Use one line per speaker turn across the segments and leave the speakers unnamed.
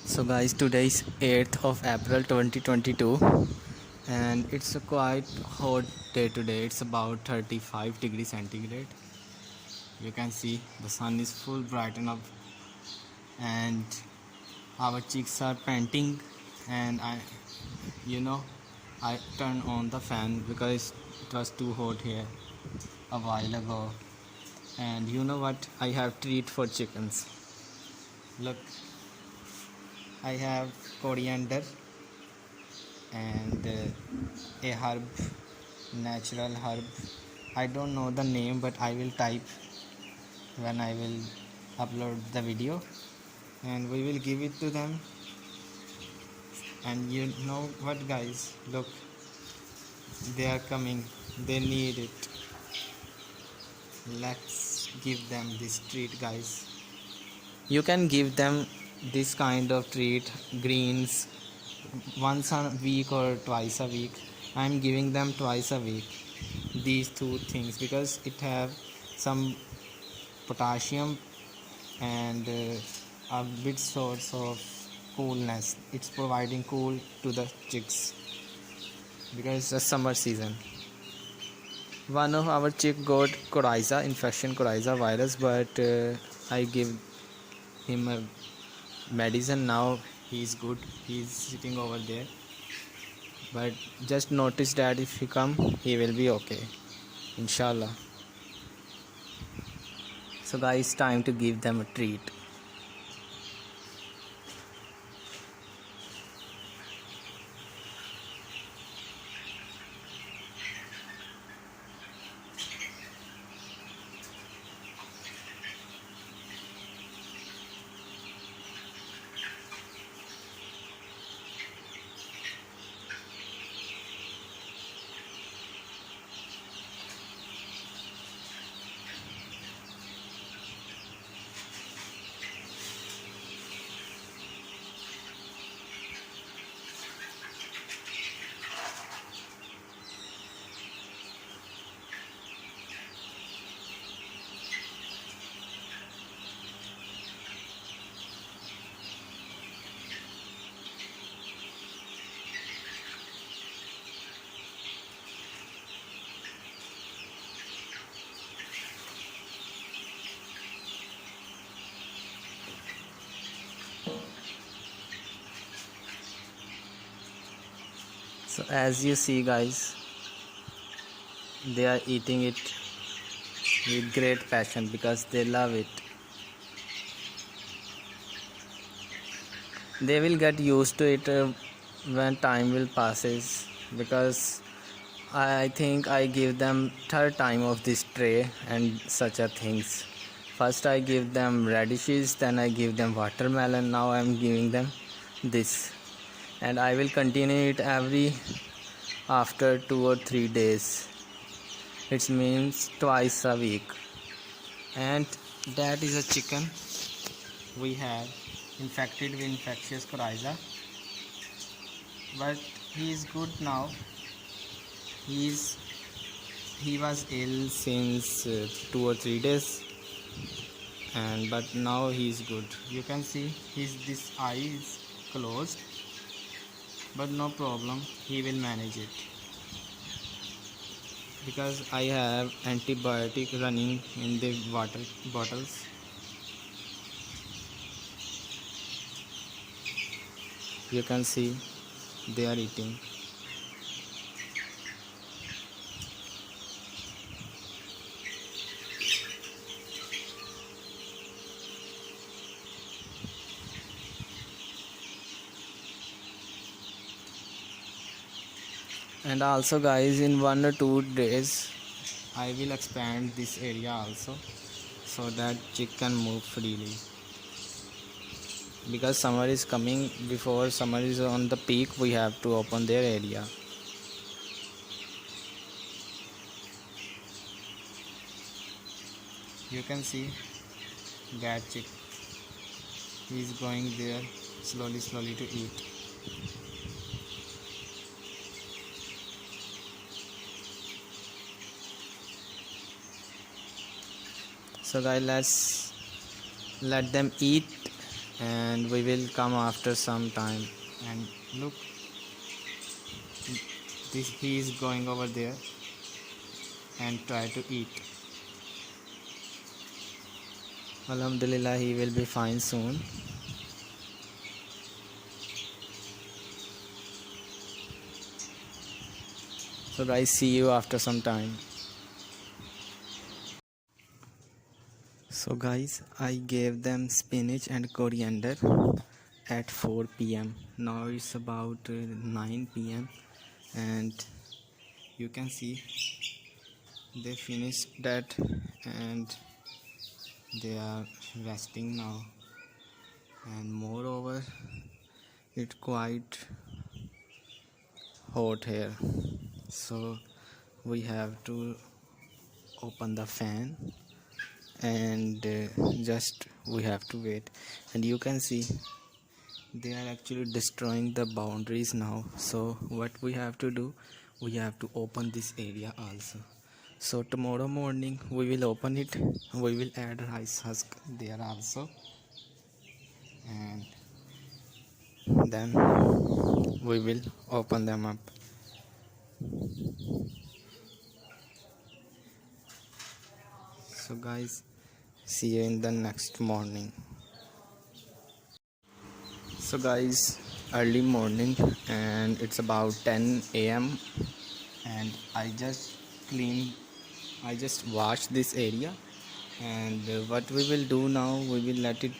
So guys, today is 8th of April 2022 and it's a quite hot day today. It's about 35 degrees centigrade. You can see the sun is full brighten up and our cheeks are panting, and I turned on the fan because it was too hot here a while ago. And you know what? I have treat for chickens. Look, I have coriander and a herb, natural herb. I don't know the name, but I will type when I will upload the video, and we will give it to them. And you know what, guys? Look, they are coming. They need it. Let's give them this treat, guys. You can give them this kind of treat, greens, once a week or twice a week. I'm giving them twice a week these two things because it have some potassium and a bit source of coolness. It's providing cool to the chicks because it's a summer season. One of our chick got coryza infection, coryza virus, but I give him a medicine. Now he's good. He's sitting over there, but just notice that if he come, he will be okay, inshallah. So guys, time to give them a treat. So as you see, guys, they are eating it with great passion because they love it. They will get used to it when time will passes, because I think I give them third time of this tray and such a things. First I give them radishes, then I give them watermelon, now I am giving them this, and I will continue it every after 2 or 3 days. It means twice a week. And that is a chicken we have infected with infectious coryza, but he is good now. He was ill since 2 or 3 days, and but now he is good. You can see this eye is closed, but no problem, he will manage it because I have antibiotic running in the water bottles. You can see they are eating. And also, guys, in 1 or 2 days I will expand this area also, so that chick can move freely, because summer is coming. Before summer is on the peak, we have to open their area. You can see that chick, he is going there slowly to eat. So guys, let's let them eat and we will come after some time. And look, this he is going over there and try to eat. Alhamdulillah, he will be fine soon. So guys, see you after some time. So guys, I gave them spinach and coriander at 4 p.m. Now it's about 9 p.m. and you can see they finished that and they are resting now. And moreover, it's quite hot here, so we have to open the fan and just we have to wait. And you can see they are actually destroying the boundaries now, so what we have to do, we have to open this area also. So tomorrow morning we will open it, we will add rice husk there also, and then we will open them up. So guys, see you in the next morning. So guys, early morning and it's about 10 a.m. and I just washed this area. And what we will do now, we will let it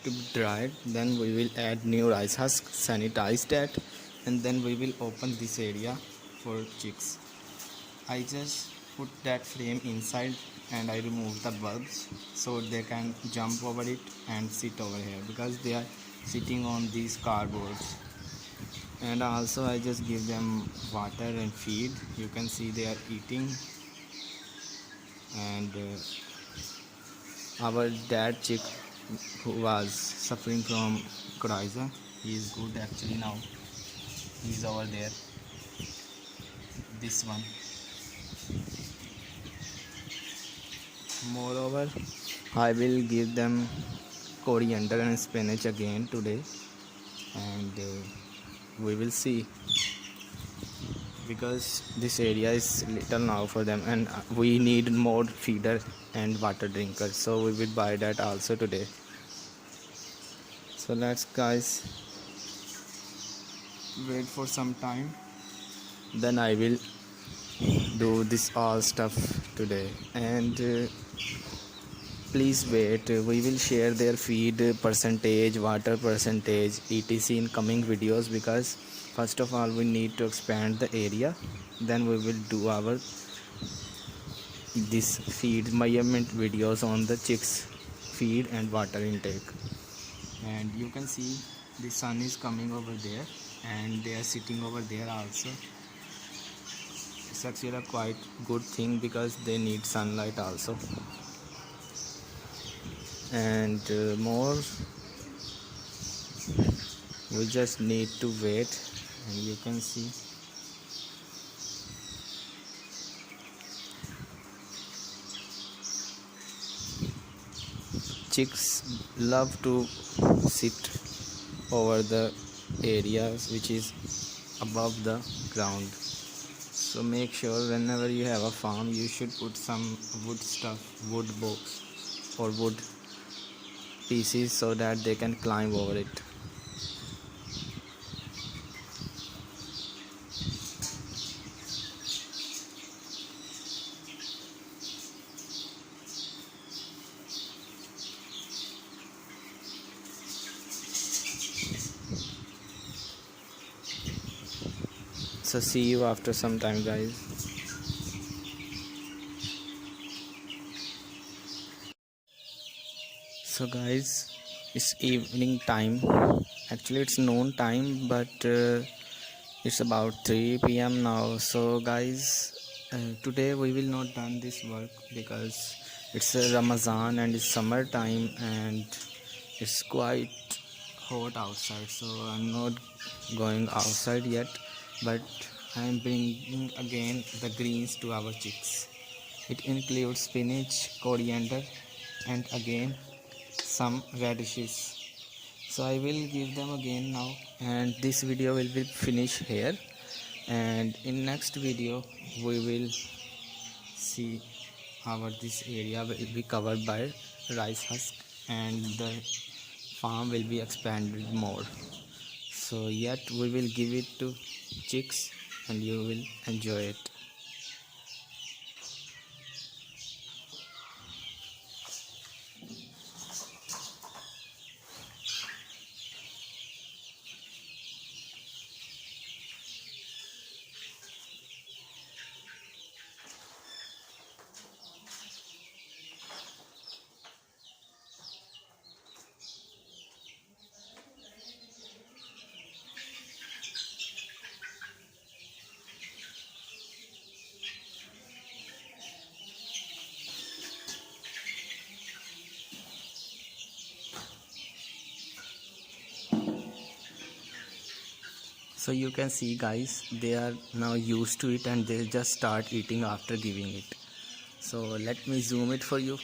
to be dried, then we will add new rice husk, sanitize that, and then we will open this area for chicks. I just put that frame inside and I remove the bulbs so they can jump over it and sit over here, because they are sitting on these cardboards. And also I just give them water and feed. You can see they are eating. And our dad chick who was suffering from coryza, he is good actually now. He's over there, this one. Moreover, I will give them coriander and spinach again today, and we will see, because this area is little now for them and we need more feeder and water drinkers, so we will buy that also today. So let's guys wait for some time, then I will do this all stuff today. And please wait, we will share their feed percentage, water percentage, etc in coming videos, because first of all we need to expand the area, then we will do our this feed measurement videos on the chicks feed and water intake. And you can see the sun is coming over there and they are sitting over there also. It's actually a quite good thing because they need sunlight also. And more, we just need to wait. And you can see chicks love to sit over the areas which is above the ground. So make sure whenever you have a farm, you should put some wood stuff, wood box or wood pieces, so that they can climb over it. So see you after some time, guys. So guys, it's evening time. Actually it's noon time, but it's about 3 p.m. now. So guys, today we will not done this work because it's Ramadan and it's summer time and it's quite hot outside, so I'm not going outside yet, but I'm bringing again the greens to our chicks. It includes spinach, coriander, and again some radishes. So I will give them again now, and this video will be finished here, and in next video we will see our this area will be covered by rice husk and the farm will be expanded more. So yet we will give it to chicks and you will enjoy it. So you can see guys, they are now used to it and they just start eating after giving it. So let me zoom it for you.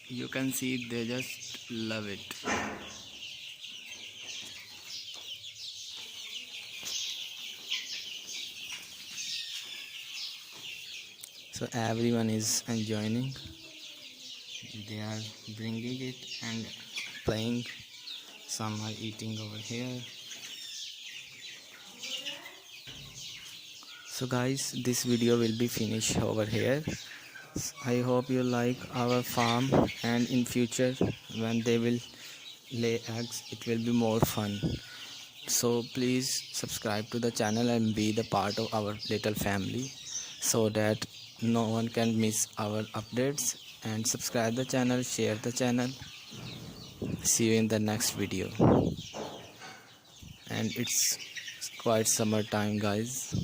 You can see they just love it. So everyone is enjoying. They are bringing it and playing. Some are eating over here. So guys, this video will be finished over here. I hope you like our farm, and in future when they will lay eggs it will be more fun. So please subscribe to the channel and be the part of our little family so that no one can miss our updates, and subscribe the channel, share the channel. See you in the next video. And it's quite summertime guys,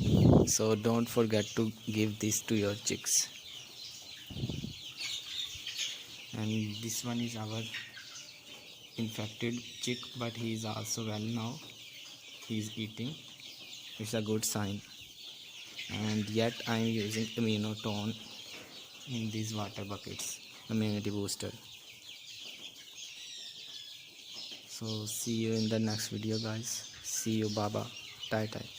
so don't forget to give this to your chicks. And this one is our infected chick, but he is also well now. He is eating. It's a good sign. And yet I am using immunotone in these water buckets, immunity booster. So see you in the next video guys. See you, baba. Tai tai.